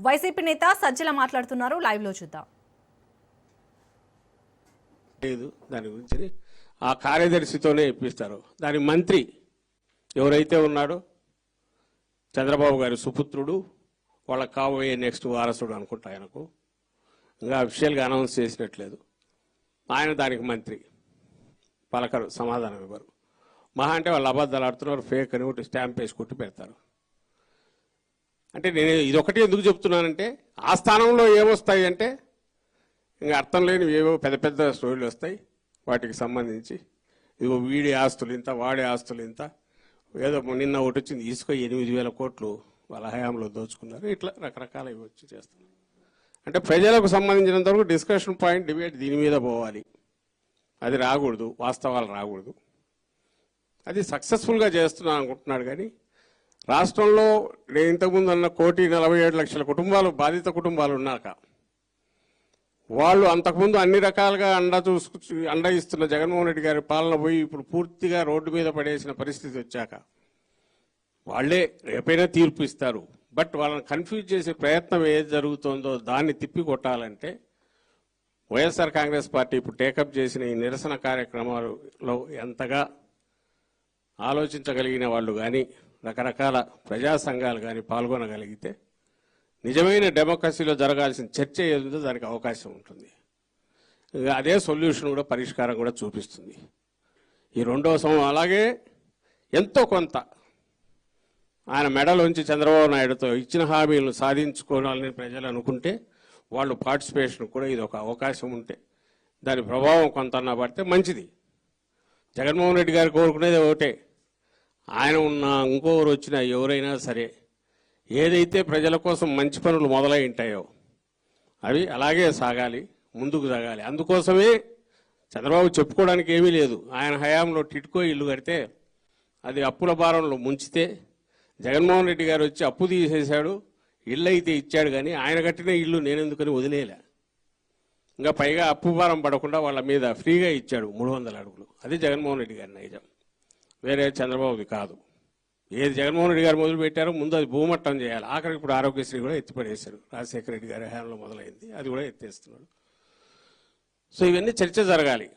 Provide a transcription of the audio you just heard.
YCP నేత సజ్జల మాట్లాడుతున్నారు, live లో చూద్దాం. దాని గురించి ఆ కార్యదర్శితోనే ఇప్పిస్తారు. దాని మంత్రి ఎవరైతే ఉన్నాడో చంద్రబాబు గారి సుపుత్రుడు, వాళ్ళకి కాబోయే నెక్స్ట్ వారసుడు అనుకుంటా. ఆయనకు ఇంకా అఫీషియల్గా అనౌన్స్ చేసినట్లేదు. ఆయన దానికి మంత్రి. పలకరు, సమాధానం ఇవ్వరు. మహా అంటే వాళ్ళు అబద్ధాలు ఆడుతున్నారు, ఫేక్ అని ఒకటి స్టాంప్ వేసి కొట్టి పెడతారు. అంటే నేను ఇదొకటి ఎందుకు చెప్తున్నానంటే, ఆ స్థానంలో ఏమొస్తాయి అంటే ఇంకా అర్థం లేని ఏవో పెద్ద పెద్ద స్టోరీలు వస్తాయి. వాటికి సంబంధించి ఇదిగో వీడి ఆస్తులు ఇంత, వాడి ఆస్తులు ఇంత, ఏదో నిన్న ఒకటి వచ్చింది ఇసుక 8,000 కోట్లు వాళ్ళ హయాంలో దోచుకున్నారు. ఇట్లా రకరకాల ఇవి వచ్చి చేస్తున్నారు. అంటే ప్రజలకు సంబంధించినంత వరకు డిస్కషన్ పాయింట్, డిబేట్ దీని మీద పోవాలి. అది రాకూడదు, వాస్తవాలు రాకూడదు. అది సక్సెస్ఫుల్గా చేస్తున్నాను అనుకుంటున్నాడు. కానీ రాష్ట్రంలో నేను ఇంతకుముందు అన్న 1,47,00,000 కుటుంబాలు, బాధిత కుటుంబాలు ఉన్నాక వాళ్ళు అంతకుముందు అన్ని రకాలుగా అండ ఇస్తున్న జగన్మోహన్ రెడ్డి గారి పాలన పోయి ఇప్పుడు పూర్తిగా రోడ్డు మీద పడేసిన పరిస్థితి వచ్చాక వాళ్లే రేపైనా తీర్పు ఇస్తారు. బట్ వాళ్ళని కన్ఫ్యూజ్ చేసే ప్రయత్నం ఏది జరుగుతుందో దాన్ని తిప్పి కొట్టాలంటే వైఎస్ఆర్ కాంగ్రెస్ పార్టీ ఇప్పుడు టేకప్ చేసిన ఈ నిరసన కార్యక్రమాలలో ఎంతగా ఆలోచించగలిగిన వాళ్ళు కానీ, రకరకాల ప్రజా సంఘాలు కానీ పాల్గొనగలిగితే నిజమైన డెమోక్రసీలో జరగాల్సిన చర్చ ఏదో దానికి అవకాశం ఉంటుంది. అదే సొల్యూషన్ కూడా, పరిష్కారం కూడా చూపిస్తుంది. ఈ రెండవ సంవత్సరం అలాగే ఎంతో కొంత ఆయన మెడలోంచి చంద్రబాబు నాయుడుతో ఇచ్చిన హామీలను సాధించుకోవాలని ప్రజలు అనుకుంటే వాళ్ళు పార్టిసిపేషన్ కూడా ఇది ఒక అవకాశం ఉంటే దాని ప్రభావం కొంత పడితే మంచిది. జగన్మోహన్ రెడ్డి గారు కోరుకునేది ఒకటే, ఆయన ఉన్న ఇంకొకరు వచ్చినా ఎవరైనా సరే ఏదైతే ప్రజల కోసం మంచి పనులు మొదలై ఉంటాయో అవి అలాగే సాగాలి, ముందుకు సాగాలి. అందుకోసమే చంద్రబాబు చెప్పుకోవడానికి ఏమీ లేదు. ఆయన హయాంలో టిట్కో ఇల్లు కడితే అది అప్పుల భారంలో ముంచితే జగన్మోహన్ రెడ్డి గారు వచ్చి అప్పు తీసేశాడు, ఇల్లు అయితే ఇచ్చాడు. కానీ ఆయన కట్టిన ఇల్లు నేనెందుకని వదిలేలే. ఇంకా పైగా అప్పు భారం పడకుండా వాళ్ళ మీద ఫ్రీగా ఇచ్చాడు 300 అడుగులు. అది జగన్మోహన్ రెడ్డి గారి నైజం, వేరే చంద్రబాబుది కాదు. ఏది జగన్మోహన్ రెడ్డి గారు మొదలు పెట్టారో ముందు అది భూమట్టం చేయాలి. ఆఖరికి ఇప్పుడు ఆరోగ్యశ్రీ కూడా ఎత్తిపడేశారు. రాజశేఖర రెడ్డి గారి హయాంలో మొదలైంది, అది కూడా ఎత్తేస్తున్నాడు. సో ఇవన్నీ చర్చ జరగాలి.